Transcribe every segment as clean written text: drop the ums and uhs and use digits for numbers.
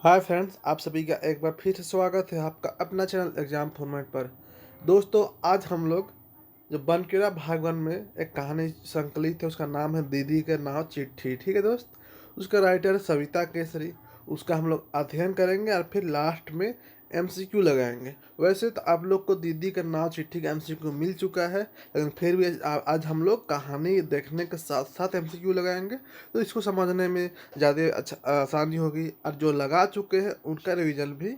Hi friends, आप सभी का एक बार फिर से स्वागत है आपका अपना चैनल एग्जाम फॉर्मेट पर। दोस्तों, आज हम लोग जो बनकेरा भाग वन में एक कहानी संकलित है, उसका नाम है दीदी के नाव चिट्ठी। ठीक है दोस्त, उसका राइटर है सविता केसरी। उसका हम लोग अध्ययन करेंगे और फिर लास्ट में एमसीक्यू लगाएंगे। वैसे तो आप लोग को दीदी का नाव चिट्ठी का एमसीक्यू मिल चुका है, लेकिन फिर भी आज हम लोग कहानी देखने के साथ साथ एमसीक्यू लगाएंगे, तो इसको समझने में ज़्यादा अच्छा आसानी होगी और जो लगा चुके हैं उनका रिवीजन भी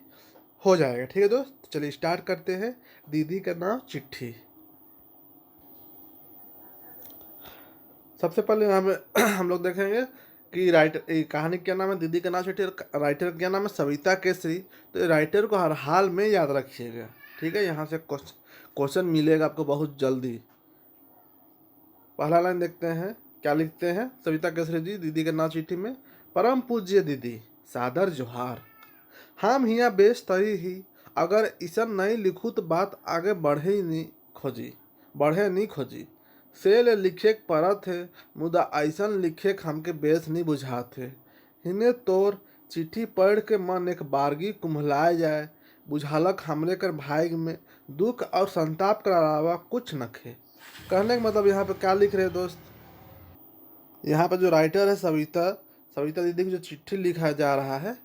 हो जाएगा। ठीक है दोस्त, तो चलिए स्टार्ट करते हैं। दीदी का नाम चिट्ठी। सबसे पहले हम लोग देखेंगे कि राइटर कहानी क्या नाम है, दीदी का नाम चिट्ठी। और राइटर क्या नाम है, सविता केसरी। तो राइटर को हर हाल में याद रखिएगा। ठीक है, यहाँ से क्वेश्चन मिलेगा आपको बहुत जल्दी। पहला लाइन देखते हैं, क्या लिखते हैं सविता केसरी जी दीदी के नाम चिट्ठी में। परम पूज्य दीदी, सादर जोहार। हम हिया बेश तरी ही, अगर इसन नहीं लिखूँ तो बात आगे बढ़े नहीं खोजी। सेल लिखे परत है, मुदा ऐसन लिखे हमके बेस नहीं बुझाते। हिने तोर चिट्ठी पढ़ के मन एक बारगी कुम्हलाए जाए। बुझालक हमरे कर भाई में दुख और संताप के अलावा कुछ न खे। कहने का मतलब यहाँ पे क्या लिख रहे हैं दोस्त, यहाँ पे जो राइटर है सविता सविता दीदी की जो चिट्ठी लिखा जा रहा है,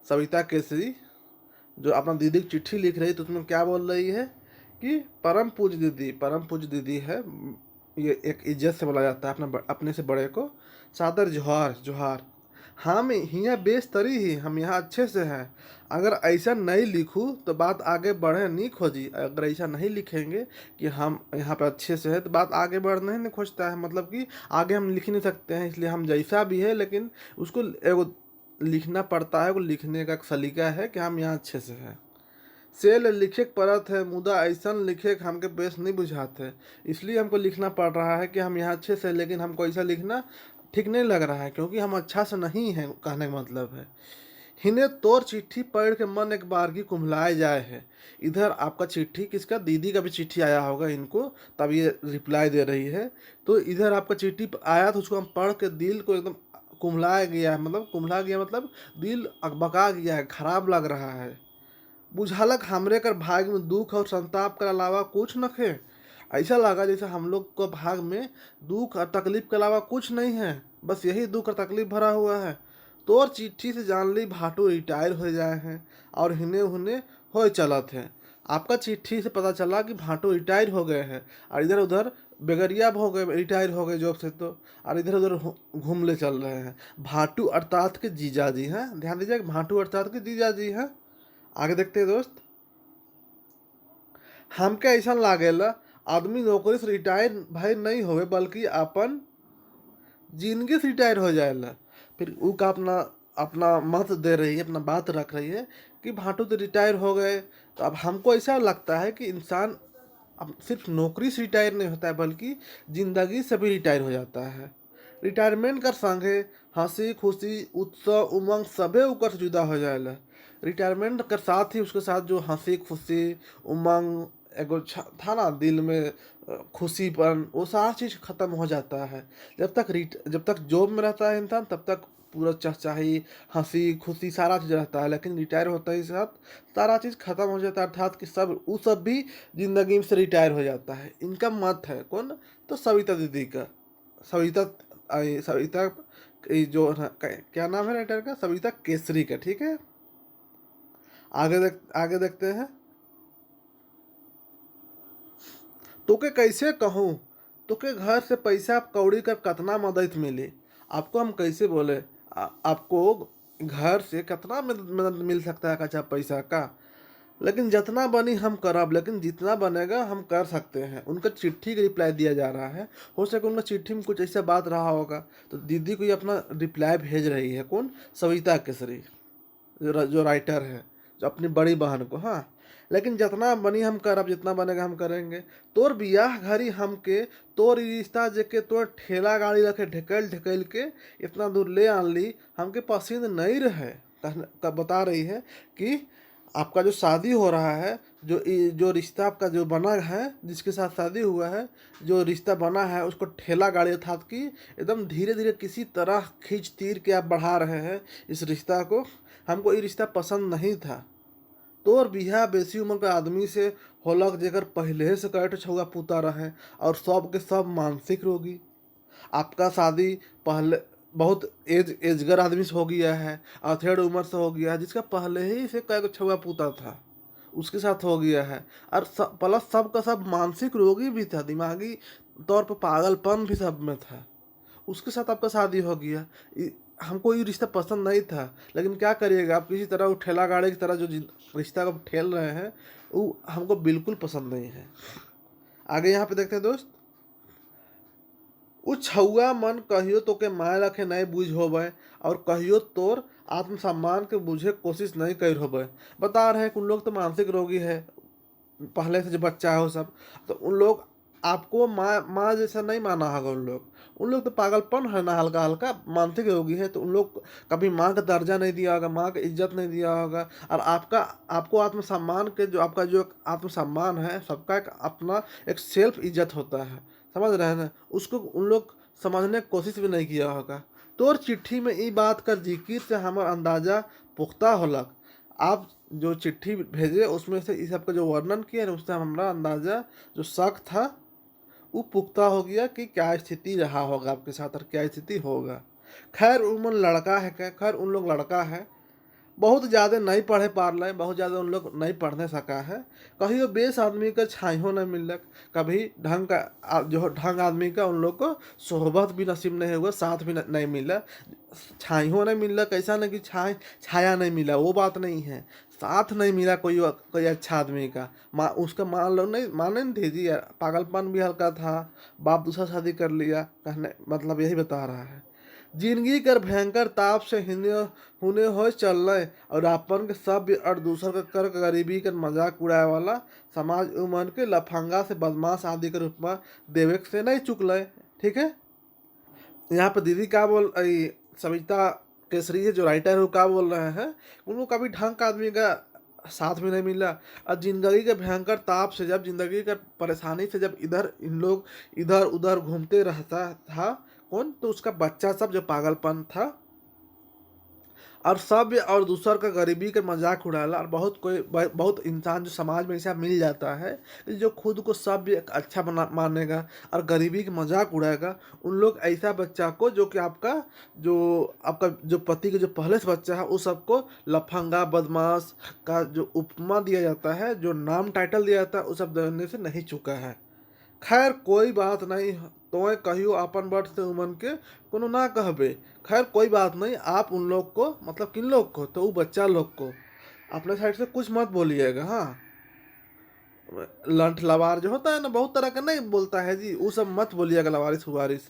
सविता केसरी जो अपना दीदी की चिट्ठी लिख रही है, तो उसमें क्या बोल रही है कि परम पूज्य दीदी है। ये एक इज्जत से बोला जाता है अपने से बड़े को। सादर जोहार जोहार। हम हियाँ बेस तरी ही, हम यहाँ अच्छे से हैं। अगर ऐसा नहीं लिखूँ तो बात आगे बढ़े नहीं खोजी। अगर ऐसा नहीं लिखेंगे कि हम यहाँ पे अच्छे से है, तो बात आगे बढ़ने नहीं खोजता है। मतलब कि आगे हम लिख नहीं सकते हैं, इसलिए हम जैसा भी है लेकिन उसको एगो लिखना पड़ता है। वो लिखने का एक सलीका है कि हम यहाँ अच्छे से हैं। सेल लिखे परत है, मुदा ऐसन लिखे हमके बेस नहीं बुझाते। इसलिए हमको लिखना पड़ रहा है कि हम यहाँ अच्छे से, लेकिन हमको ऐसा लिखना ठीक नहीं लग रहा है क्योंकि हम अच्छा से नहीं हैं। कहने का मतलब है, हिने तोर चिट्ठी पढ़ के मन एक बारगी कुम्हलाए जाए है। इधर आपका चिट्ठी किसका, दीदी का भी चिट्ठी आया होगा इनको, तब ये रिप्लाई दे रही है। तो इधर आपका चिट्ठी आया तो उसको हम पढ़ के दिल को एकदम कुम्हलाया गया है। मतलब कुम्हला गया मतलब दिल अकबका गया है, खराब लग रहा है। बुझालक हमरे कर भाग में दुख और संताप के अलावा कुछ न खे। ऐसा लगा जैसे हम लोग को भाग में दुख और तकलीफ के अलावा कुछ नहीं है, बस यही दुख और तकलीफ भरा हुआ है। तोर चिट्ठी से जान ली भाटू रिटायर हो जाए हैं और हिने हुने हो चलत हैं। आपका चिट्ठी से पता चला कि भाटू रिटायर हो गए हैं और इधर उधर बेगरिया हो गए, रिटायर हो गए जॉब से, तो और इधर उधर घूमले चल रहे हैं। भाटू अर्थात के जीजा जी हैं, ध्यान दीजिए, भाटू अर्थात के जीजा जी हैं। आगे देखते हैं दोस्त, हमके ऐसा लागेला आदमी नौकरी से रिटायर भाई नहीं होवे बल्कि अपन जिंदगी से रिटायर हो जाएला। फिर ऊ का अपना अपना मत दे रही है, अपना बात रख रही है कि भाटू तो रिटायर हो गए। तो अब हमको ऐसा लगता है कि इंसान अब सिर्फ नौकरी से रिटायर नहीं होता है बल्कि जिंदगी से भी रिटायर हो जाता है। रिटायरमेंट कर संगे हंसी खुशी उत्सव उमंग सभे ऊपर से जुदा हो जाएला। रिटायरमेंट कर साथ ही उसके साथ जो हंसी खुशी उमंग एगो था ना दिल में, खुशीपन, वो सारा चीज़ खत्म हो जाता है। जब तक जॉब में रहता है इंसान तब तक पूरा चहचहाई हंसी खुशी सारा चीज़ रहता है, लेकिन रिटायर होते ही साथ सारा चीज़ खत्म हो जाता है। अर्थात कि सब भी जिंदगी से रिटायर हो जाता है। इनका मत है कौन, तो सविता दीदी का। सविता सविता जो क्या नाम है राइटर का, सविता केसरी का। ठीक है, आगे देखते हैं। तोके कैसे कहूँ, तोके घर से पैसा कौड़ी का कितना मदद मिली। आपको हम कैसे बोले, आपको घर से कितना मदद मिल सकता है कच्चा पैसा का। लेकिन जितना बनी हम करब, लेकिन जितना बनेगा हम कर सकते हैं। उनका चिट्ठी का रिप्लाई दिया जा रहा है। हो सके उनका चिट्ठी में कुछ ऐसा बात रहा होगा, तो दीदी को ये अपना रिप्लाई भेज रही है कौन, सविता केसरी जो राइटर है, जो अपनी बड़ी बहन को। हाँ, लेकिन जितना बनी हम करब, जितना बनेगा हम करेंगे। तोर बियाह घरी हमके तोर ई रिश्ता जेके तोर ठेला गाड़ी रखे ढकेल ढकेल के इतना दूर ले आन ली, हमके पसंद नहीं रहे। बता रही है कि आपका जो शादी हो रहा है, जो रिश्ता आपका जो बना है, जिसके साथ शादी हुआ है, जो रिश्ता बना है, उसको ठेला गाड़ी अर्थात कि एकदम धीरे-धीरे किसी तरह खींच-तीर के आप बढ़ा रहे हैं इस रिश्ता को। हमको ये रिश्ता पसंद नहीं था। तोर बिहा बेसी उम्र के आदमी से होलक जेकर पहिले से कए ठो छौआ पुता रहे और सब के सब मानसिक रोगी। आपका शादी पहले बहुत एजगर आदमी से हो गया है, अधेड़ उम्र से हो गया है, जिसका पहले ही से कई गो छुआ पूता था, उसके साथ हो गया है। और प्लस सब का सब मानसिक रोगी भी था, दिमागी तौर पर पागलपन भी सब में था। उसके साथ आपका शादी हो गया। हमको ये रिश्ता पसंद नहीं था, लेकिन क्या करिएगा, आप किसी तरह वो ठेला गाड़ी की तरह जो रिश्ता को ठेल रहे हैं, वो हमको बिल्कुल पसंद नहीं है। आगे यहाँ पे देखते हैं दोस्त। उ छौआ मन कहियो तो के माय रखे नहीं बुझ होबे और कहियो तोर आत्मसम्मान के बुझे कोशिश नहीं कर होबे। बता रहे हैं कि उन लोग तो मानसिक रोगी है, पहले से जो बच्चा है वो सब, तो उन लोग आपको माँ माँ जैसा नहीं माना होगा। उन लोग तो पागलपन है ना, हल्का हल्का मानसिक रोगी है, तो उन लोग कभी माँ का दर्जा नहीं दिया होगा, माँ का इज्जत नहीं दिया होगा। और आपको आत्मसम्मान के जो आपका जो आत्मसम्मान है, सबका एक अपना एक सेल्फ इज्जत होता है, समझ रहे हैं ना, उसको उन लोग समझने की कोशिश भी नहीं किया होगा। तोर चिट्ठी में ई बात कर जिक्र से हमार अंदाजा पुख्ता होलक। आप जो चिट्ठी भेजे उसमें से इस सबका जो वर्णन किया ना, उससे हमारा अंदाजा जो शक था वो पुख्ता हो गया कि क्या स्थिति रहा होगा आपके साथ और क्या स्थिति होगा। खैर उमन लड़का है, क्या खैर उन लोग लड़का है, बहुत ज़्यादा नहीं पढ़े पार रहे, बहुत ज़्यादा उन लोग नहीं पढ़ने सका है। कहियो बेस आदमी का छाइयों नहीं मिलक, कभी ढंग का जो ढंग आदमी का उन लोग को सोहबत भी नसीब नहीं हुआ, साथ भी नहीं मिला। छाइयों नहीं मिला, कैसा नहीं कि छाया नहीं मिला, वो बात नहीं है, साथ नहीं मिला कोई कोई अच्छा आदमी का। माँ उसका मान लो नहीं, माने नहीं थे जी, पागलपन भी हल्का था, बाप दूसरा शादी कर लिया, कहने मतलब यही बता रहा है। जिंदगी कर भयंकर ताप से हुने हो चल रहे और आपन के सभ्य और दूसर के कर गरीबी के मजाक उड़ाए वाला समाज उमन के लफंगा से बदमाश आदि के रूप में देवे से नहीं चुकल। ठीक है, यहाँ पे दीदी क्या बोल सविता केसरी है जो राइटर है, वो क्या बोल रहे हैं, उनको कभी ढंग का आदमी का साथ भी नहीं मिला। और जिंदगी के भयंकर ताप से, जब जिंदगी का परेशानी से जब इन लोग इधर उधर घूमते रहता था कौन, तो उसका बच्चा सब जो पागलपन था और सभ्य और दूसर का गरीबी के मजाक उड़ाला। और बहुत इंसान जो समाज में ऐसा मिल जाता है जो खुद को सभ्य अच्छा मानेगा और गरीबी के मजाक उड़ाएगा, उन लोग ऐसा बच्चा को जो कि आपका जो पति के जो पहले से बच्चा है उस सबको लफंगा बदमाश का जो उपमा दिया जाता है, जो नाम टाइटल दिया जाता है, उस सब देने से नहीं चुका है। खैर कोई बात नहीं, तो कहियो अपन बट से उमन के कोनो ना कहबे। खैर कोई बात नहीं, आप उन लोग को मतलब किन लोग को, तो वो बच्चा लोग को अपने साइड से कुछ मत बोलिएगा। हाँ, लंठ लवार जो होता है ना, बहुत तरह का नहीं बोलता है जी, वो सब मत बोलिएगा, लवारिस हुवारिस।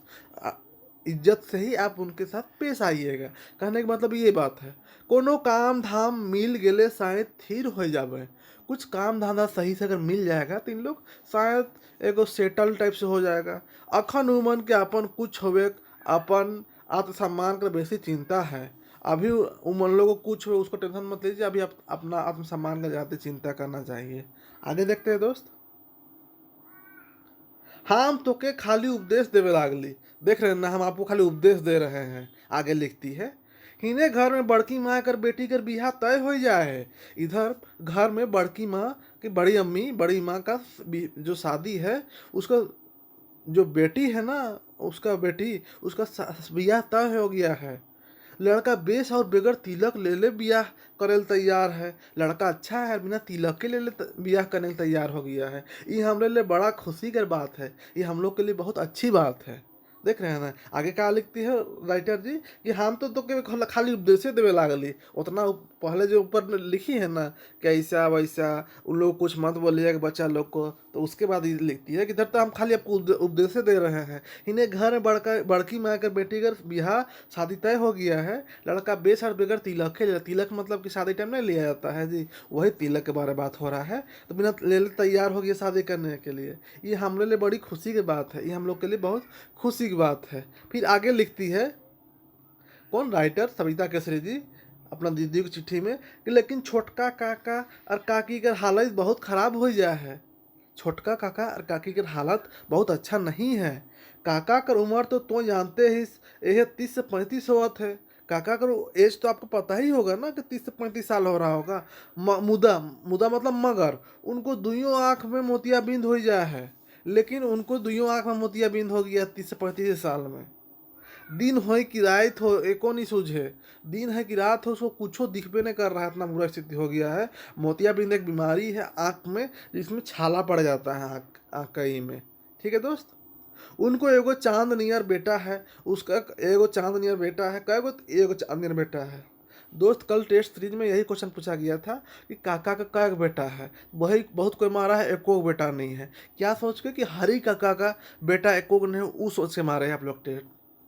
इज्जत से ही आप उनके साथ पेश आइएगा। कहने का मतलब ये बात है, कोनो काम धाम मिल गेले शायद थिर हो जावे। कुछ काम धंधा सही से अगर मिल जाएगा तो इन लोग शायद एगो सेटल टाइप से हो जाएगा। अखन उमन के अपन कुछ होवे, अपन आत्मसम्मान का बेसी चिंता है। अभी उमन लोगों को कुछ हो उसको टेंशन मत लीजिए, अभी आप अपना आत्मसम्मान का ज़्यादा चिंता करना चाहिए। आगे देखते हैं दोस्त। हम तो के खाली उपदेश देवे लागली, देख रहे हैं ना, हम आपको खाली उपदेश दे रहे हैं। आगे लिखती है, हिने घर में बड़की माँ कर बेटी कर बियाह तय हो जाए है। इधर घर में बड़की माँ की बड़ी अम्मी बड़ी माँ का जो शादी है, उसका जो बेटी है ना, उसका बेटी उसका बियाह तय हो गया है। लड़का बेस और बगैर तिलक ले ले बियाह करे ले तैयार है। लड़का अच्छा है, बिना तिलक के ले बियाह करने के तैयार हो गया है। ये हमारे लिए बड़ा खुशी की बात है, ये हम लोग के लिए बहुत अच्छी बात है। देख रहे हैं ना, आगे क्या लिखती है राइटर जी कि हम तो के खाली उपदेशे देवे लागली, उतना पहले जो ऊपर लिखी है ना कि ऐसा वैसा उन लोग कुछ मत बोलिएगा बच्चा लोग को, तो उसके बाद ये लिखती है कि इधर तो हम खाली आपको उपदेशे दे रहे हैं। इन्हें घर में बड़की माँ कर बेटी का बियाह शादी तय हो गया है। लड़का बेस और बगैर तिलक के, तिलक मतलब कि शादी टाइम नहीं लिया जाता है जी, वही तिलक के बारे में बात हो रहा है। तो बिना ले तैयार हो गया शादी करने के लिए, ये हमारे लिए बड़ी खुशी की बात है, ये हम लोग के लिए बहुत खुशी की बात है। फिर आगे लिखती है कौन, राइटर सविता केसरी जी, अपना दीदी की चिट्ठी में कि लेकिन छोटका काका और काकी के हालत बहुत खराब हो गया है। छोटका काका और काकी के हालत बहुत अच्छा नहीं है। काका कर उम्र तो जानते ही, यह 30 से 35 होत है। काका कर एज तो आपको पता ही होगा ना कि 30 से 35 साल हो रहा होगा। मुदा मुदा मतलब मगर उनको दुइयों आँख में मोतियाबिंद हो गया है। लेकिन उनको दुइयों आँख में मोतियाबिंद हो गया 30 से 35 साल में। दिन होय कि रात हो एको नहीं सूझे। दिन है कि रात हो, उसको कुछो दिखबे नहीं कर रहा है, इतना बुरा स्थिति हो गया है। मोतियाबिंद एक बीमारी है आँख में, जिसमें छाला पड़ जाता है आँख कई में। ठीक है दोस्त। उनको एगो चांद नियर बेटा है। उसका एगो चांद नियर बेटा है। कएगो? एगो चांद नियर बेटा है। दोस्त कल टेस्ट सीरीज में यही क्वेश्चन पूछा गया था कि काका का कएगो बेटा है। वही बहुत कोई मारा है एको बेटा नहीं है। क्या सोच के कि हरी काका का बेटा एको नहीं है, वो सोच के मारे हैं आप लोग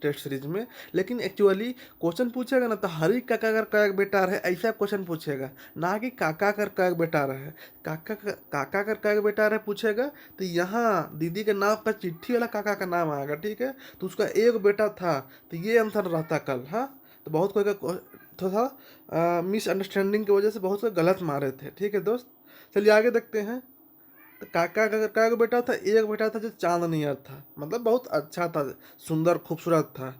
टेस्ट सीरीज में। लेकिन एक्चुअली क्वेश्चन पूछेगा ना तो हरी काका कर कएगो बेटा रहे ऐसा क्वेश्चन पूछेगा, ना कि काका कर कएगो बेटा रहे। काका कर कएगो बेटा रहे पूछेगा तो यहाँ दीदी के नाम का चिट्ठी वाला काका का नाम आएगा। ठीक है, तो उसका एक बेटा था, तो ये आंसर रहता कल। हाँ, तो बहुत कोई का थोड़ा मिसअंडरस्टैंडिंग की वजह से बहुत से गलत मारे थे। ठीक है दोस्त, चलिए आगे देखते हैं। तो काका का एक बेटा था, एक बेटा था जो चांद नियर था, मतलब बहुत अच्छा था, सुंदर खूबसूरत था।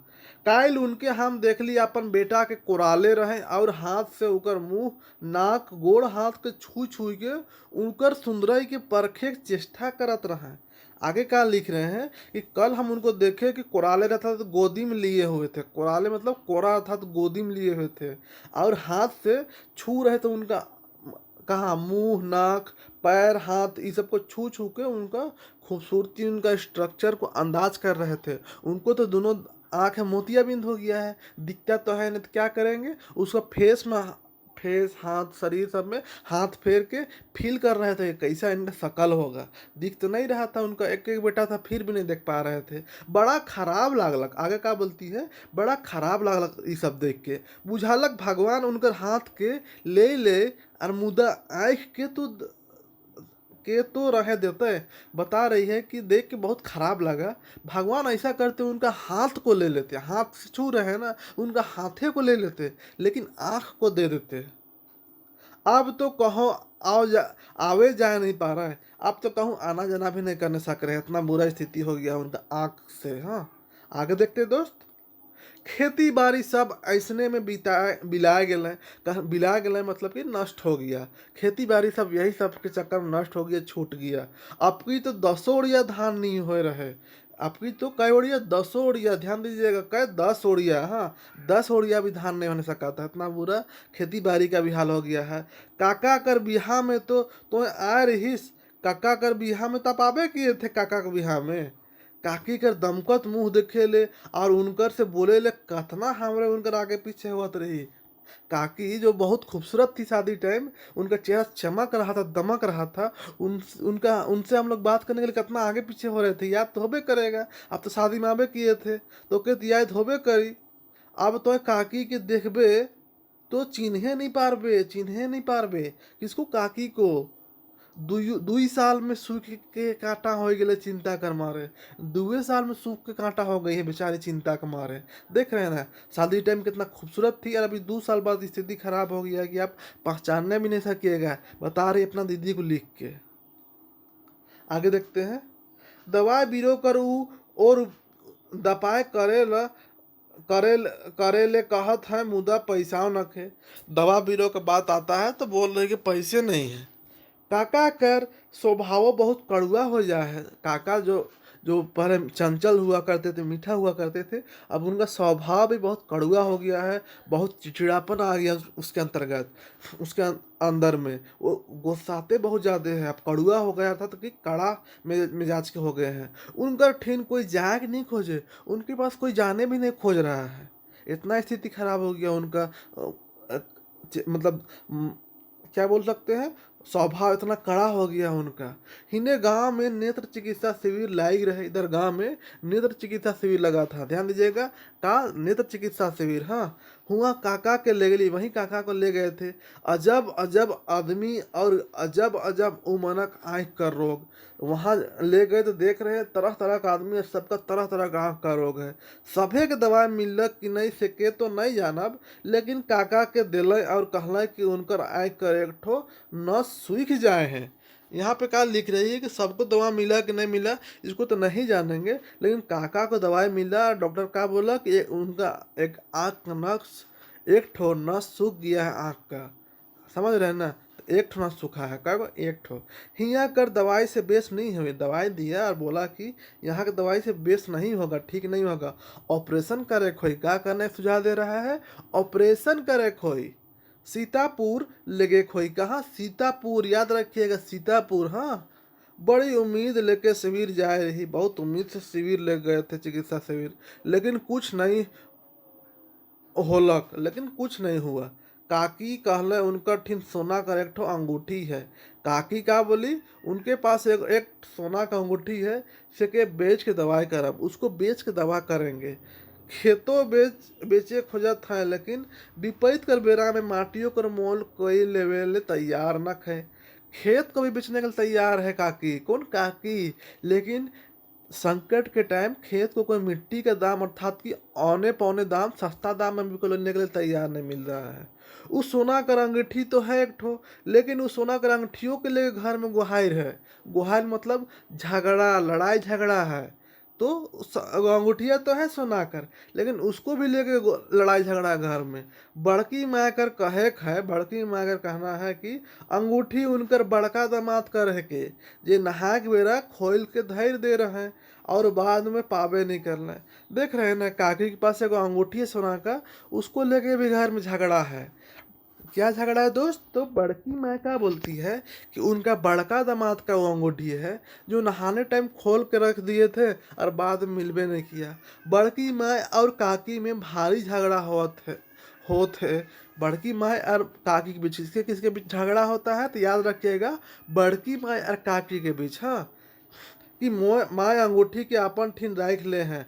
काइल उनके हम देख ली अपन बेटा के कोराले रहे और हाथ से उकर मुंह नाक गोड़ हाथ के छू छू के उनकर सुंदरई के परखे के चेष्टा करत रहे। आगे क्या लिख रहे हैं कि कल हम उनको देखे कि कोराले रहता तो गोदी में लिए हुए थे। कोराले मतलब कोरा था तो गोदी में लिए हुए थे, और हाथ से छू रहे तो उनका कहाँ मुंह नाक पैर हाथ इस सबको छू छू के उनका खूबसूरती उनका स्ट्रक्चर को अंदाज कर रहे थे। उनको तो दोनों आँखें मोतियाबिंद हो गया है, दिखता तो है नहीं तो क्या करेंगे। उसका फेस हाथ शरीर सब में हाथ फेर के फील कर रहे थे कैसा इनका शकल होगा। दिख तो नहीं रहा था, उनका एक एक बेटा था फिर भी नहीं देख पा रहे थे। बड़ा खराब लागलक। आगे क्या बोलती है, बड़ा खराब लागलक ये सब देख के। बुझालक भगवान उनकर हाथ के ले और मुदा आँख के तो रहे देते। बता रही है कि देख के बहुत खराब लगा। भगवान ऐसा करते उनका हाथ को ले लेते, हाथ से छू रहे हैं ना, उनका हाथे को ले लेते, लेकिन आँख को दे देते। अब तो कहो आवे जा नहीं पा रहा है। अब तो कहूँ आना जाना भी नहीं करने सक रहे, इतना बुरा स्थिति हो गया उनका आँख से। हाँ, आगे देखते हैं दोस्त। खेती बाड़ी सब ऐसने में बिला गए मतलब कि नष्ट हो गया। खेती बाड़ी सब यही सब के चक्कर में नष्ट हो गया, छूट गया। अब की तो 10 ओड़िया धान नहीं हो रहे। अब की तो कई ओड़िया 10 ओड़िया, ध्यान दीजिएगा, कई 10 ओड़िया। हाँ, 10 ओड़िया भी धान नहीं होने सका था, इतना बुरा खेती बाड़ी का भी हाल हो गया है। काका कर बिहा में तो आ रहीस। काका कर बिहा में तब आबे किए थे। काका के बिहा में काकी कर दमकत मुंह देखे ले और उनकर से बोले ले कतना हमरे उनकर आगे पीछे होत रही। काकी जो बहुत खूबसूरत थी शादी टाइम, उनका चेहरा चमक रहा था, दमक रहा था। उनका उनसे हम लोग बात करने के लिए कितना आगे पीछे हो रहे थे, याद तो होबे करेगा। अब तो शादी में आबे किए थे तो के याद होबे करी। अब तो काकी के देखबे तो चिन्हे नहीं पारबे किसको, काकी को। दुई साल में सूख के कांटा हो गए चिंता कर मारे। 2 साल में सूख के कांटा हो गई है बेचारी चिंता के मारे। देख रहे हैं ना, शादी टाइम कितना खूबसूरत थी और अभी 2 साल बाद स्थिति खराब हो गया कि आप पहचानने भी नहीं सकिएगा। बता रही अपना दीदी को लिख के। आगे देखते हैं। दवाई बीरो करू और दपाए करेले कहत है मुदा पैसा नखे। दवा बीरो का बात आता है तो बोल रहे कि पैसे नहीं है। काका कर स्वभाव बहुत कड़वा हो गया है। काका जो जो पहले चंचल हुआ करते थे, मीठा हुआ करते थे, अब उनका स्वभाव भी बहुत कड़वा हो गया है। बहुत चिड़चिड़ापन आ गया उसके अंतर्गत, उसके अंदर में वो गुस्साते बहुत ज़्यादा है। अब कड़वा हो गया था तो कि कड़ा मिजाज के हो गए हैं। उनका ठिन कोई जाए नहीं खोजे, उनके पास कोई जाने भी नहीं खोज रहा है। इतना स्थिति खराब हो गया उनका। मतलब क्या बोल सकते हैं, स्वभाव इतना कड़ा हो गया उनका। हिने गांव में नेत्र चिकित्सा शिविर लाई रहे, इधर गांव में नेत्र चिकित्सा शिविर लगा था, ध्यान दीजिएगा। का नेत्र चिकित्सा शिविर, हाँ। हुआ काका के ले गई, वहीं काका को ले गए थे। अजब अजब आदमी और अजब अजब उमनक आँख का रोग। वहां ले गए तो देख रहे तरह तरह का आदमी और सबका तरह तरह का आँख का रोग है। सभे के दवाई मिलक कि नहीं से के तो नहीं जानब, लेकिन काका के दिल और कहल कि उनकर आँख कर एक ठो नस सूख जाए हैं। यहाँ पे क्या लिख रही है कि सबको दवा मिला कि नहीं मिला इसको तो नहीं जानेंगे, लेकिन काका को दवाई मिला। डॉक्टर का बोला कि उनका एक आँख का नक्स एक ठो नस सूख गया है आँख का, समझ रहे हैं ना। तो एक ठो नस सूखा है, क्या एक ठो। हिया कर दवाई से बेस नहीं हुई, दवाई दिया और बोला कि यहाँ की दवाई से बेस नहीं होगा, ठीक नहीं होगा, ऑपरेशन करे खोई। क्या करने सुझाव दे रहा है, ऑपरेशन करे खोई। सीतापुर लेगे खोई, कहाँ सीतापुर, याद रखिएगा सीतापुर, हाँ। बड़ी उम्मीद लेके शिविर जाए रही, बहुत उम्मीद से शिविर ले गए थे चिकित्सा शिविर, लेकिन कुछ नहीं होलक, लेकिन कुछ नहीं हुआ। काकी कहले उनका ठिन सोना का एक ठो अंगूठी है। काकी का बोली उनके पास एक सोना का अंगूठी है, से के बेच के दवाई करब, उसको बेच के दवा करेंगे। खेतों बेचे खोजत है, लेकिन विपरीत कर बेरा में माटियों कर मोल कोई लेवे ले तैयार न है। खेत को भी बेचने के लिए तैयार है काकी, कौन काकी, लेकिन संकट के टाइम खेत को कोई मिट्टी का दाम अर्थात कि औने पौने दाम, सस्ता दाम में बिल्कुल लेने के लिए तैयार नहीं मिल रहा है। उस सोना का अंगूठी तो है एक ठो, लेकिन उस सोना का अंगूठियों के लिए घर में गुहार है। गुहार मतलब झगड़ा, लड़ाई झगड़ा है। तो अंगूठिया तो है सोना कर, लेकिन उसको भी लेके लड़ाई झगड़ा है घर में। बड़की माँ कर कहे है, बड़की माँ कर कहना है कि अंगूठी उनकर बड़का दामाद कर है के जे नहा के बेरा खोल के धैर्य दे रहे हैं और बाद में पावे नहीं कर रहे। देख रहे हैं ना, काकी के पास एक अंगूठी है सोना का, उसको लेके भी घर में झगड़ा है। क्या झगड़ा है दोस्त, तो बड़की माँ क्या बोलती है कि उनका बड़का दामाद का वो अंगूठी है जो नहाने टाइम खोल के रख दिए थे और बाद में मिलबे नहीं किया। बड़की माँ और काकी में भारी झगड़ा होत है। बड़की माँ और काकी के बीच किसके किसके बीच झगड़ा होता है, तो याद रखिएगा बड़की माँ और काकी के बीच, हाँ। कि माँ अंगूठी के अपन ठिन राख ले हैं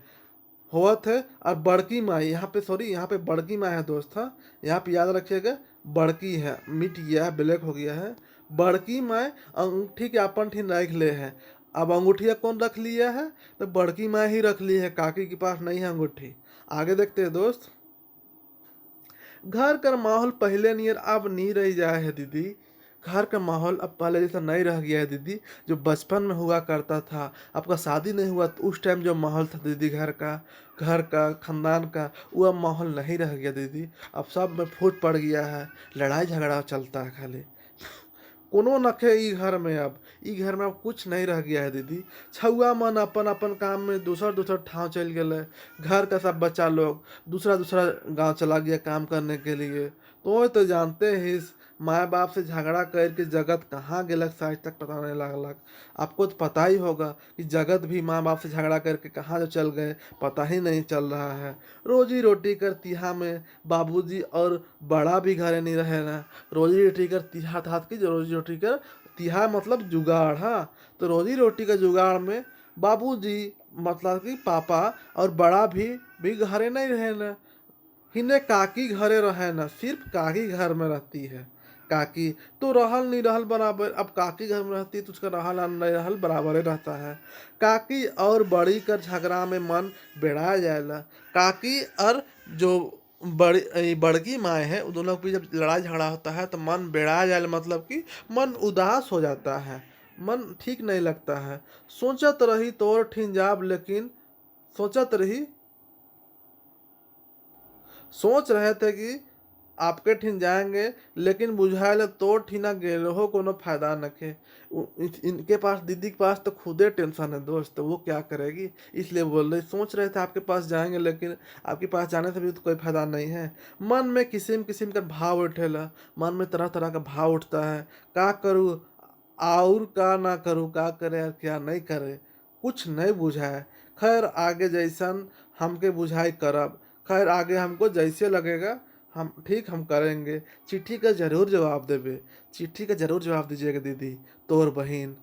होत है, और बड़की माँ यहाँ पे, सॉरी यहाँ पे बड़की माँ है दोस्त, हाँ। यहाँ पे याद रखिएगा बड़की है, मिट गया है, ब्लैक हो गया है। बड़की माँ अंगूठी के अपन ठीक रख ले है। अब अंगूठिया कौन रख लिया है, तो बड़की माँ ही रख ली है, काकी के पास नहीं है अंगूठी। आगे देखते हैं दोस्त। घर का माहौल पहले नियर अब नहीं रह जाए है दीदी। घर का माहौल अब पहले जैसा नहीं रह गया है दीदी, जो बचपन में हुआ करता था। आपका शादी नहीं हुआ तो उस टाइम जो माहौल था दीदी, घर का खानदान का, वो अब माहौल नहीं रह गया दीदी। अब सब में फूट पड़ गया है, लड़ाई झगड़ा चलता है खाली। कोनो नखे ई घर में, अब ई घर में अब कुछ नहीं रह गया है दीदी। छुआ मन अपन अपन काम में दूसर दूसर ठाव चल गए। घर का सब बच्चा लोग दूसरा दूसरा गांव चला गया काम करने के लिए। तो जानते ही माँ बाप से झगड़ा करके जगत कहाँ गेलक से आज तक पता नहीं लगलक। आपको तो पता ही होगा कि जगत भी माँ बाप से झगड़ा करके कहाँ जो चल गए पता ही नहीं चल रहा है। रोजी रोटी कर तिहा में बाबूजी और बड़ा भी घरे नहीं रहे ना। रोजी रोटी कर तिहा हाथ की, जो रोजी रोटी कर तिहा मतलब जुगाड़, हाँ। तो रोजी रोटी का जुगाड़ में बाबूजी मतलब कि पापा और बड़ा भी घरे नहीं रहे ना। हिने काकी घरे रहे ना, सिर्फ काकी घर में रहती है। काकी तो रहल नहीं रहल बराबर, अब काकी घर में रहती है तो उसका रहल और नहीं रहल बराबर ही रहता है। काकी और बड़ी कर झगड़ा में मन बेड़ा जाएला। काकी और जो बड़की माँ है, उन दोनों के बीच जब लड़ाई झगड़ा होता है तो मन बेड़ा जाए, मतलब कि मन उदास हो जाता है, मन ठीक नहीं लगता है। सोचत रही तोर ठिन जाब, लेकिन सोचत रही सोच रहे थे कि आपके ठिन जाएंगे, लेकिन बुझाएल तो ठिना गेल हो, कोनो फायदा नखे। इनके पास, दीदी के पास तो खुदे टेंशन है दोस्त, तो वो क्या करेगी, इसलिए बोल रही। सोच रहे थे आपके पास जाएंगे, लेकिन आपके पास जाने से भी तो कोई फायदा नहीं है। मन में किस्म किस्म का भाव उठेला, मन में तरह तरह का भाव उठता है। का करूँ और का ना करूँ, का करे और क्या नहीं करे, कुछ नहीं बुझाए। खैर आगे जैसन हमके बुझाई करब, खैर आगे हमको जैसे लगेगा हम करेंगे, चिट्ठी का ज़रूर जवाब देबे, चिट्ठी का ज़रूर जवाब दीजिएगा दीदी, तोर बहिन।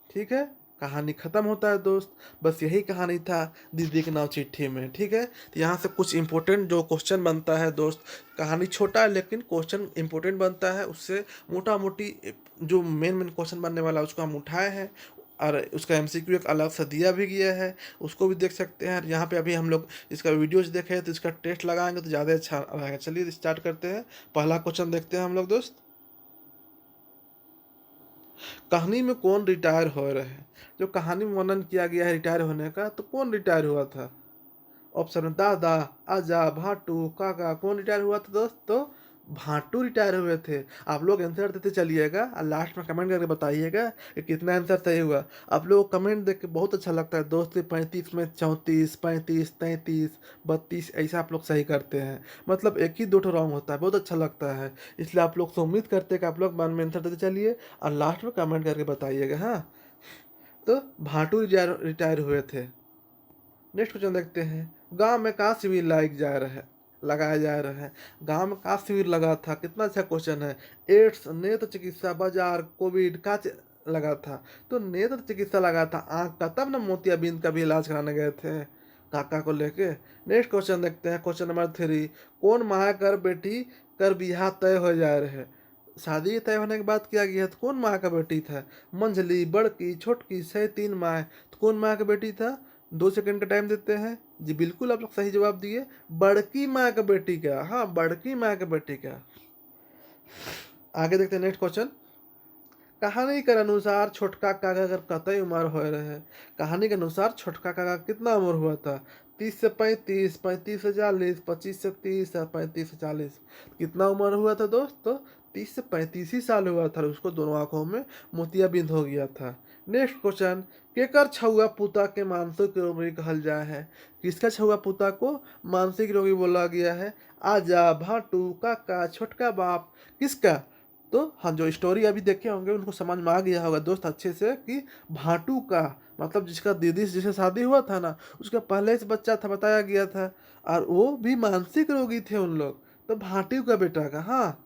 ठीक है? कहानी ख़त्म होता है दोस्त। बस यही कहानी था दीदी के नाव चिट्ठी में, ठीक है? तो यहाँ से कुछ इम्पोर्टेंट जो क्वेश्चन बनता है दोस्त, कहानी छोटा है लेकिन क्वेश्चन इम्पोर्टेंट बनता है, उससे मोटा-मोटी जो मेन क्वेश्चन बनने वाला है उसको हम उठाए हैं और उसका एमसीक्यू एक अलग से दिया भी गया है, उसको भी देख सकते हैं। यहाँ पे अभी हम लोग इसका वीडियोज़ देखे हैं तो इसका टेस्ट लगाएँगे तो ज़्यादा अच्छा रहेगा। चलिए स्टार्ट करते हैं। पहला क्वेश्चन देखते हैं हम लोग दोस्त। कहानी में कौन रिटायर हो रहे हैं? जो कहानी में वर्णन किया गया है रिटायर होने का, तो कौन रिटायर हुआ था? ऑप्शन दादा, आजा, भाटू, काका, कौन रिटायर हुआ था दोस्त? तो भाटू रिटायर हुए थे। आप लोग आंसर देते चलिएगा और लास्ट में कमेंट करके बताइएगा कि कितना आंसर सही हुआ। आप लोग को कमेंट देख के बहुत अच्छा लगता है दोस्त। 35 में 34, 35, 33, 32 ऐसा आप लोग सही करते हैं। मतलब एक ही दो ठो रॉन्ग होता है, बहुत अच्छा लगता है। इसलिए आप लोग से उम्मीद करते हैं कि आप लोग मन में आंसर देते चलिए और लास्ट में कमेंट करके बताइएगा। हाँ, तो भाटू रिटायर हुए थे। नेक्स्ट क्वेश्चन देखते हैं। गांव में का शिविर लगाया जा रहा है। गांव में का शिविर लगा था, कितना अच्छा क्वेश्चन है। एड्स, नेत्र चिकित्सा, बाजार, कोविड का लगा था। तो नेत्र चिकित्सा लगा था आंख का, तब ना मोतियाबिंद का भी इलाज कराने गए थे काका को लेके। नेक्स्ट क्वेश्चन देखते हैं, क्वेश्चन नंबर 3। कौन माँ कर बेटी कर बियाह तय हो जा रहे हैं? शादी तय होने के बाद किया गया तो कौन माँ का बेटी था? मंझली, बड़की, छोटकी, सही 3 माँ, तो कौन माँ का बेटी था? 2 सेकंड का टाइम देते हैं। जी बिल्कुल आप लोग सही जवाब दिए, बड़की माँ का बेटी का। हाँ, बड़की माँ का बेटी का। आगे देखते हैं नेक्स्ट क्वेश्चन। कहानी के अनुसार छोटका काका अगर कतई उम्र हो रहे हैं, कहानी के अनुसार छोटका काका कितना उम्र हुआ था? 30 से 35, 35 से 40, 25 से 30 और 35 से 40। कितना उम्र हुआ था दोस्त? तो 30 से 35 ही साल हुआ था। उसको दोनों आंखों में मोतियाबिंद हो गया था। Next question. केकर छुआ पुता के मानसिक रोगी कहल जाए है? किसका छुआ पुता को मानसिक रोगी बोला गया है? आजा, भाटू, काका, छोटका बाप, किसका? तो हाँ, जो स्टोरी अभी देखे होंगे उनको समझ में आ गया होगा दोस्त अच्छे से कि भाटू का मतलब जिसका दीदी से जिसे शादी हुआ था ना, उसका पहले से बच्चा था बताया गया था और वो भी मानसिक रोगी थे उन लोग। तो भाटू का बेटा का। हाँ,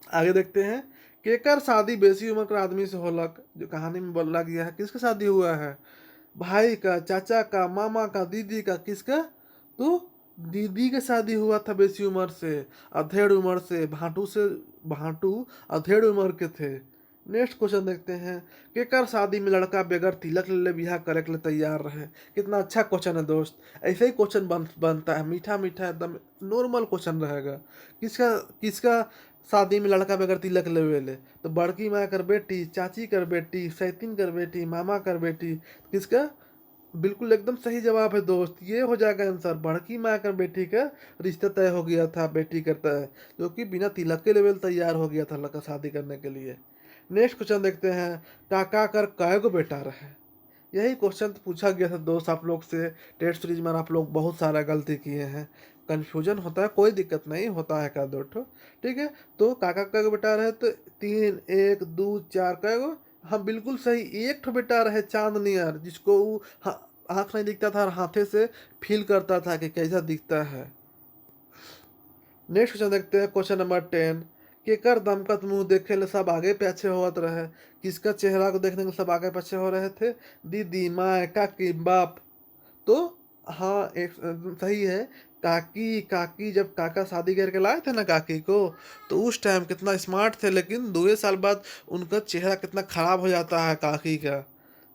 आगे देखते हैं। केकर शादी बेसी उम्र के आदमी से होलक? जो कहानी में बोला गया है, किसका शादी हुआ है? भाई का, चाचा का, मामा का, दीदी का, किसका? तो दीदी का शादी हुआ था बेसी उम्र से, अधेड़ उम्र से। भाटू अधेड़ उम्र के थे। नेक्स्ट क्वेश्चन देखते हैं। केकर शादी में लड़का बगैर तिलक ले बियाह करे के लिए तैयार रहे? कितना अच्छा क्वेश्चन है दोस्त। ऐसे ही क्वेश्चन बनता है, मीठा मीठा एकदम नॉर्मल क्वेश्चन रहेगा। किसका किसका शादी में लड़का बगैर तिलक लेवे ले? तो बड़की माँ कर बेटी, चाची कर बेटी, सैतीन कर बेटी, मामा कर बेटी, किसका? बिल्कुल एकदम सही जवाब है दोस्त, ये हो जाएगा आंसर। बड़की माँ का बेटी का रिश्ता तय हो गया था, बेटी करता है जो कि बिना तिलक के लेवल तैयार हो गया था लड़का शादी करने के लिए। नेक्स्ट क्वेश्चन देखते हैं। काका कर काय गो बेटा रहे? यही क्वेश्चन तो पूछा गया था दोस्त आप लोग से। टेस्ट सीरीज में आप लोग बहुत सारा गलती किए हैं, कन्फ्यूजन होता है, कोई दिक्कत नहीं होता है का दो ठो। ठीक है, तो काका का बेटा रहे तो 3, 1, 2, 4 का गो। हाँ बिल्कुल सही, एक ठो बेटा रहे चांदनी यार, जिसको वो आँख नहीं दिखता था और हाथे से फील करता था कि कैसा दिखता है। नेक्स्ट क्वेश्चन देखते हैं, क्वेश्चन नंबर 10। केकर दमकत मुंह देखे ले सब आगे पीछे होत रहे? किसका चेहरा को देखने के सब आगे पीछे हो रहे थे? दीदी, माँ, काकी, बाप। तो हाँ, एक सही है। काकी काकी जब काका शादी करके लाए थे ना काकी को, तो उस टाइम कितना स्मार्ट थे, लेकिन 2 साल बाद उनका चेहरा कितना खराब हो जाता है काकी का,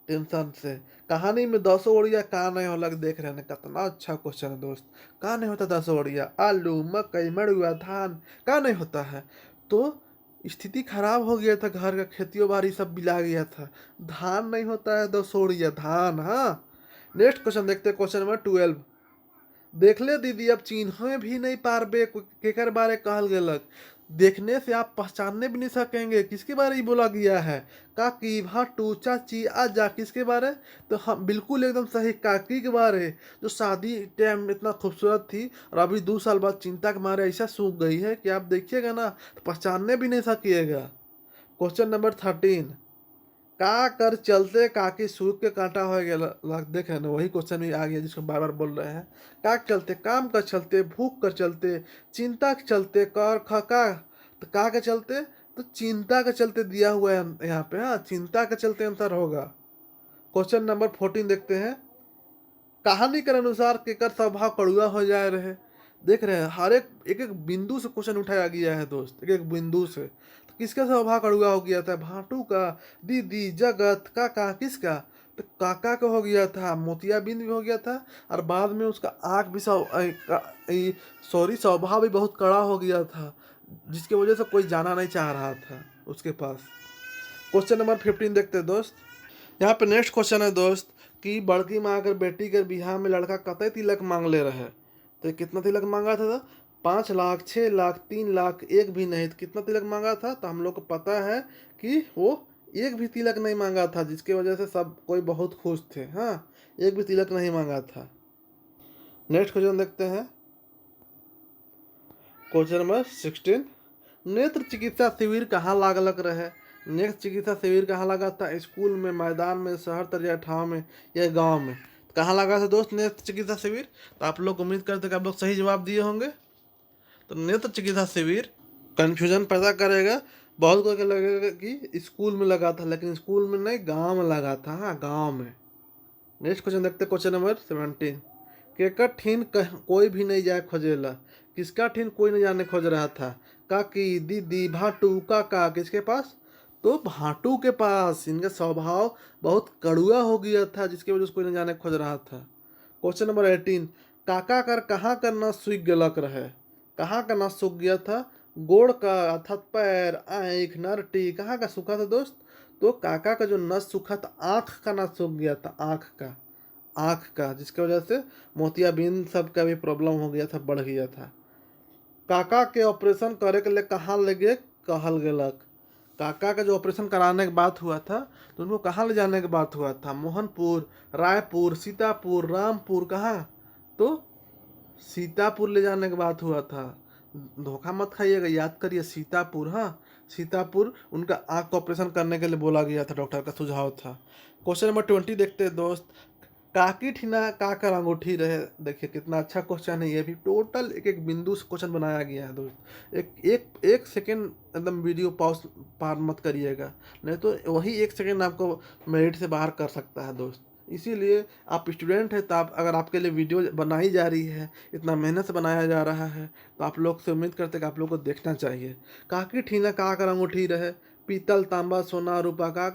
टेंशन से। कहानी में 10 ओड़िया का नहीं होला? देख रहे हैं कितना अच्छा क्वेश्चन है दोस्त। का नहीं होता 10 ओड़िया? आलू, मकई, मड़ुआ, धान का नहीं होता है? तो स्थिति खराब हो गया था, घर का खेतियों बाड़ी सब बिला गया था। धान नहीं होता है 10 ओड़िया, धान। हाँ, नेक्स्ट क्वेश्चन देखते हैं, क्वेश्चन नंबर 12। देख ले दीदी अब चिन्ह भी नहीं पारबे केकर बारे कहल गेलक? देखने से आप पहचानने भी नहीं सकेंगे किसके बारे ही बोला गया है। काकी, भाटू, चाची, आजा, किसके बारे? तो हम बिल्कुल एकदम सही, काकी के बारे, जो शादी टाइम में इतना खूबसूरत थी और अभी 2 साल बाद चिंता के मारे ऐसा सूख गई है कि आप देखिएगा ना तो पहचानने भी नहीं सकिएगा। Question number 13। का कर चलते काकी सूख के कांटा हो गया देखे ना, वही क्वेश्चन भी आ गया जिसको बार बार बोल रहे हैं। का चलते, काम कर चलते, भूख कर चलते, चिंता के चलते, कर ख का, तो का के चलते, तो चिंता के चलते दिया हुआ है यहाँ पे। हाँ, चिंता के चलते आंसर होगा। क्वेश्चन नंबर 14 देखते हैं। कहानी के अनुसार केकर स्वभाव कड़ुआ हो जाए रहे। देख रहे हैं हर एक एक एक बिंदु से क्वेश्चन उठाया गया है दोस्त, एक एक बिंदु से। तो किसका स्वभाव कड़ुआ हो गया था? भाटू का, दीदी, जगत, काका, किसका? तो काका का हो गया था, मोतियाबिंद भी हो गया था, और बाद में उसका आँख भी स्वभाव भी बहुत कड़ा हो गया था, जिसकी वजह से कोई जाना नहीं चाह रहा था उसके पास। क्वेश्चन नंबर 15 देखते हैं दोस्त। यहाँ पे नेक्स्ट क्वेश्चन है दोस्त कि बड़की माँ अगर बेटी के बिहार में लड़का कतई तिलक मांग ले रहे, तो कितना तिलक मांगा था? 5 लाख, 6 लाख, 3 लाख, एक भी नहीं। तो कितना तिलक मांगा था? तो हम लोग को पता है कि वो एक भी तिलक नहीं मांगा था, जिसकी वजह से सब कोई बहुत खुश थे। हाँ, एक भी तिलक नहीं मांगा था। नेक्स्ट क्वेश्चन देखते हैं। क्वेश्चन नंबर 16, नेत्र चिकित्सा शिविर कहाँ लागलक रहे? नेत्र चिकित्सा शिविर कहाँ लगा था? स्कूल में, मैदान में, शहर तरिया ठाव में, या गांव में? कहाँ लगा था दोस्त नेत्र चिकित्सा शिविर? तो आप लोग उम्मीद करते हैं कि आप लोग सही जवाब दिए होंगे। तो नेत्र चिकित्सा शिविर कन्फ्यूजन पैदा करेगा। बहुत को लगेगा कि स्कूल में लगा था, लेकिन स्कूल में नहीं, गांव में लगा था। हाँ, गांव में। नेक्स्ट क्वेश्चन देखते हैं। क्वेश्चन नंबर 17, केकर ठीन कोई भी नहीं जाए खोजेला? किसका ठीन कोई नहीं जाने खोज रहा था? काकी, दीदी, भाटू, काका, किसके पास? तो भाटू के पास। इनका स्वभाव बहुत कड़ुआ हो गया था, जिसकी वजह से कोई नहीं जाने खोज रहा था। क्वेश्चन नंबर 18, काका कर कहाँ का नस सूख गलक रहे? कहाँ का नस सूख गया था? गोड़ का, अर्थात पैर, आँख, नरटी, कहाँ का सूखा था दोस्त? तो काका का जो नस सूखा था, आँख का नस सूख गया था, आँख का, जिसकी वजह से मोतियाबिंद सब का भी प्रॉब्लम हो गया था, बढ़ गया था। काका के ऑपरेशन करे के लिए कहाँ ले गए कहल गेलक? काका का जो ऑपरेशन कराने की बात हुआ था, तो उनको कहाँ ले जाने की बात हुआ था? मोहनपुर, रायपुर, सीतापुर, रामपुर, कहाँ? तो सीतापुर ले जाने की बात हुआ था। धोखा मत खाइएगा, याद करिए, सीतापुर। हाँ, सीतापुर उनका आँख का ऑपरेशन करने के लिए बोला गया था, डॉक्टर का सुझाव था। क्वेश्चन नंबर 20 देखते हैं दोस्त। काकी ठीना का कर अंगूठी रहे? देखिए कितना अच्छा क्वेश्चन है, ये भी टोटल एक एक बिंदु से क्वेश्चन बनाया गया है दोस्त। एक सेकेंड एकदम वीडियो पॉज पार मत करिएगा, नहीं तो वही एक सेकेंड आपको मेरिट से बाहर कर सकता है दोस्त। इसीलिए आप स्टूडेंट हैं, तो आप अगर आपके लिए वीडियो बनाई जा रही है, इतना मेहनत से बनाया जा रहा है, तो आप लोग से उम्मीद करते हैं कि आप लोग को देखना चाहिए। काकी ठीना का कर अंगूठी रहे? पीतल, तांबा, सोना, रूपा, का?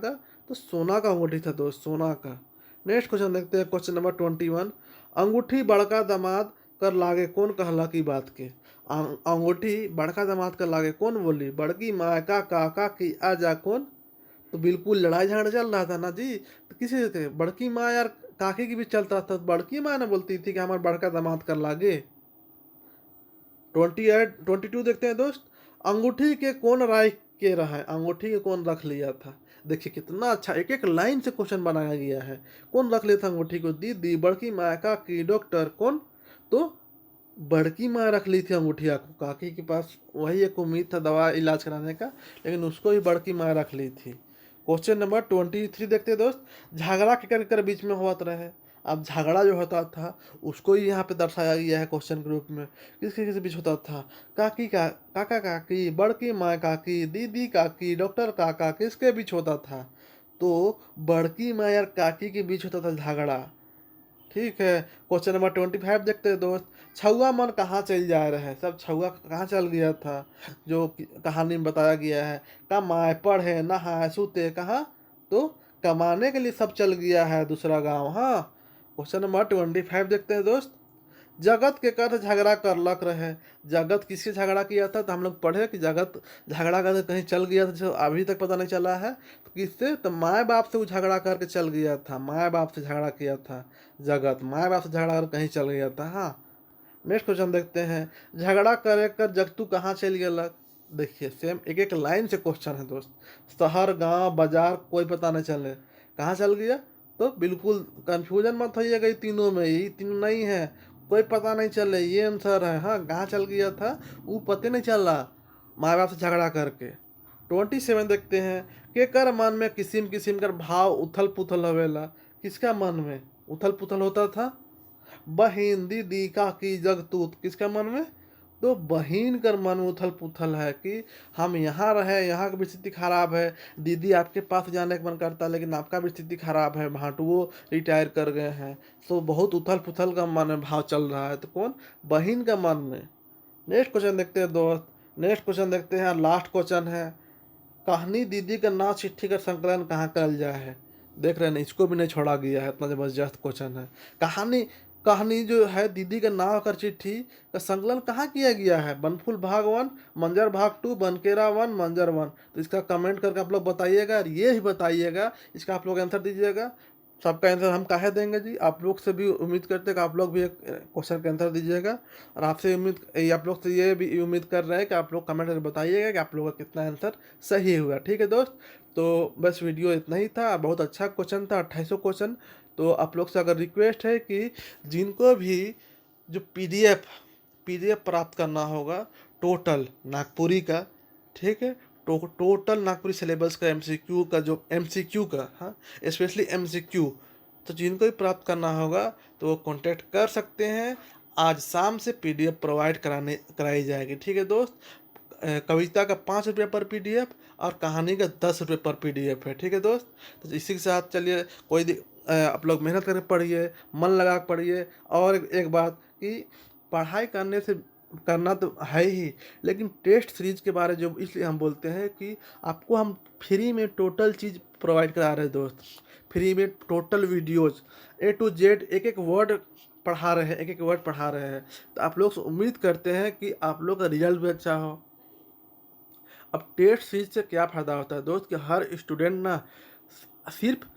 तो सोना का अंगूठी था दोस्त, सोना का। नेक्स्ट क्वेश्चन देखते हैं। क्वेश्चन नंबर 21, अंगूठी बड़का दामाद कर लागे कौन कहला की बात के? अंगूठी बड़का दामाद कर लागे कौन बोली? बड़की माँ, काका, काकी, आजा, कौन? तो बिल्कुल लड़ाई झगड़ा चल रहा था ना जी। तो किसी से थे? बड़की माँ यार काकी के बीच चलता था, तो बड़की माँ ने बोलती थी कि हमारे बड़का दामाद कर लागे। 22 देखते हैं दोस्त। अंगूठी के कौन राय के रहा है? अंगूठी के कौन रख लिया था? देखिए कितना अच्छा एक एक लाइन से क्वेश्चन बनाया गया है। कौन रख लिया था अंगूठी को? दीदी, बड़की माँ, काकी, डॉक्टर, कौन? तो बड़की माँ रख ली थी अंगूठिया को। काकी के पास वही एक उम्मीद था दवा इलाज कराने का, लेकिन उसको ही बड़की माँ रख ली थी। क्वेश्चन नंबर 23 देखते हैं दोस्त। झगड़ा के बीच में होता रहे? अब झगड़ा जो होता था उसको ही यहाँ पे दर्शाया गया है क्वेश्चन के रूप में। किसके किसके बीच होता था? काकी का, काका काकी, बड़की माँ काकी, दीदी काकी, डॉक्टर काका, किसके बीच होता था? तो बड़की माँ यार काकी के बीच होता था झगड़ा। ठीक है। क्वेश्चन नंबर 25 देखते हैं दोस्त। छुआ मन कहाँ चल जा रहे हैं? सब छुआ कहाँ चल गया था, जो कहानी में बताया गया है। कमाए, पढ़े, नहाए, सूते, कहाँ? तो कमाने के लिए सब चल गया है दूसरा गांव। हाँ। क्वेश्चन नंबर 25 देखते हैं दोस्त। जगत के कर झगड़ा करलक रहे? जगत किससे झगड़ा किया था? तो हम लोग पढ़े कि जगत झगड़ा करके कहीं चल गया था, जो अभी तक पता नहीं चला है। तो किससे? तो माए बाप से वो झगड़ा करके चल गया था, माए बाप से झगड़ा किया था। जगत माए बाप से झगड़ा कर कहीं चल गया था। हाँ। नेक्स्ट क्वेश्चन देखते हैं। झगड़ा करे कर जगतू कहाँ चल गया? देखिए सेम एक एक लाइन से क्वेश्चन है दोस्त। शहर, गांव, बाजार, कोई पता नहीं चले कहाँ चल गया। तो बिल्कुल कंफ्यूजन मत होइएगा, ये तीनों में, ये तीनों नहीं है, कोई पता नहीं चले, ये आंसर है। हाँ, कहाँ चल गया था वो पता नहीं चला, माँ बाप से झगड़ा करके। 27 देखते हैं, केकर मन में किसिम किसिम कर भाव उथल पुथल हवेला। किसका मन में उथल पुथल होता था? बहिन दीदी काकी जगतूत। किसका मन में? तो बहिन कर मन में उथल पुथल है कि हम यहाँ रहे, यहाँ की भी स्थिति खराब है। दीदी आपके पास जाने का मन करता है लेकिन आपका भी स्थिति खराब है, भाटुओ रिटायर कर गए हैं। तो बहुत उथल पुथल का मन में भाव चल रहा है। तो कौन? बहिन का मन में। नेक्स्ट क्वेश्चन देखते हैं दोस्त। नेक्स्ट क्वेश्चन देखते हैं, लास्ट क्वेश्चन है, कहानी दीदी का नाच चिट्ठी का संकलन कहाँ करल जाए है। देख रहे हैं, इसको भी नहीं छोड़ा गया है, इतना जबरदस्त क्वेश्चन है। कहानी कहानी जो है दीदी का नाव कर चिट्ठी का संकलन कहाँ किया गया है? बनफूल भाग 1, मंजर भाग 2, बनकेरा 1, मंजर 1। तो इसका कमेंट करके आप लोग बताइएगा और ये भी बताइएगा, इसका आप लोग आंसर दीजिएगा। सबका आंसर हम काहे देंगे जी, आप लोग से भी उम्मीद करते हैं कि आप लोग भी एक क्वेश्चन का आंसर दीजिएगा। और आपसे आप लोग से ये भी उम्मीद कर रहे हैं कि आप लोग कमेंट करके बताइएगा कि आप लोगों का कितना आंसर सही हुआ। ठीक है दोस्त, तो बस वीडियो इतना ही था। बहुत अच्छा क्वेश्चन था, 2800 क्वेश्चन। तो आप लोग से अगर रिक्वेस्ट है कि जिनको भी जो पीडीएफ प्राप्त करना होगा टोटल नागपुरी का, ठीक है, टोटल नागपुरी सिलेबस का एमसीक्यू का, जो एमसीक्यू का, हाँ, स्पेशली एमसीक्यू, तो जिनको भी प्राप्त करना होगा तो वो कांटेक्ट कर सकते हैं। आज शाम से पीडीएफ प्रोवाइड कराई जाएगी। ठीक है दोस्त, कविता का 5 रुपये पर पीडीएफ और कहानी का 10 रुपये पर पीडीएफ है। ठीक है दोस्त, तो इसी के साथ चलिए, आप लोग मेहनत करके पढ़िए, मन लगा के पढ़िए। और एक बात कि पढ़ाई करना तो है ही, लेकिन टेस्ट सीरीज के बारे जो इसलिए हम बोलते हैं कि आपको हम फ्री में टोटल चीज़ प्रोवाइड करा रहे हैं दोस्त। फ्री में total videos A to Z एक एक वर्ड पढ़ा रहे हैं, एक एक वर्ड पढ़ा रहे हैं। तो आप लोग से उम्मीद करते हैं कि आप लोग का रिजल्ट भी अच्छा हो। अब टेस्ट सीरीज से क्या फ़ायदा होता है दोस्त, कि हर स्टूडेंट ना सिर्फ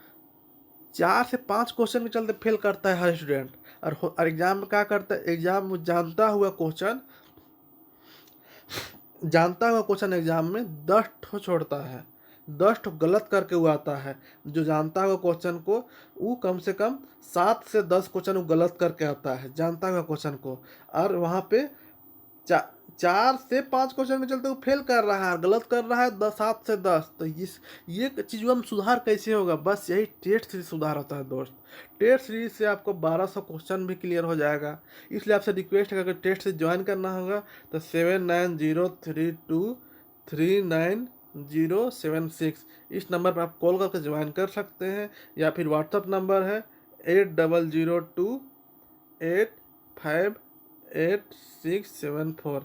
4 से 5 क्वेश्चन के चलते फेल करता है हर स्टूडेंट। और एग्जाम में क्या करता है, एग्जाम में जानता हुआ क्वेश्चन एग्जाम में 10 ठो छोड़ता है, 10 ठो गलत करके वो आता है। जो जानता हुआ क्वेश्चन को वो कम से कम 7 से 10 क्वेश्चन वो गलत करके आता है, जानता हुआ क्वेश्चन को। और वहाँ पे 4 से 5 क्वेश्चन के चलते वो फेल कर रहा है, गलत कर रहा है 7 से 10। तो ये चीज़ में सुधार कैसे होगा? बस यही टेस्ट सीरीज सुधार होता है दोस्त। टेस्ट सीरीज से आपको 1200 क्वेश्चन भी क्लियर हो जाएगा। इसलिए आपसे रिक्वेस्ट है, अगर टेस्ट सीरीज ज्वाइन करना होगा तो 7903239076 इस नंबर पर आप कॉल करके ज्वाइन कर सकते हैं, या फिर व्हाट्सअप नंबर है 8002858674।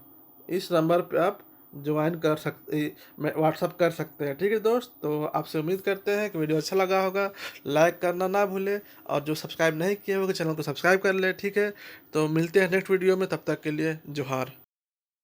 इस नंबर पे आप ज्वाइन कर सकते, व्हाट्सअप कर सकते हैं। ठीक है दोस्त, तो आपसे उम्मीद करते हैं कि वीडियो अच्छा लगा होगा। लाइक करना ना भूलें, और जो सब्सक्राइब नहीं किए होगा चैनल को सब्सक्राइब कर ले। ठीक है, तो मिलते हैं नेक्स्ट वीडियो में, तब तक के लिए जोहार।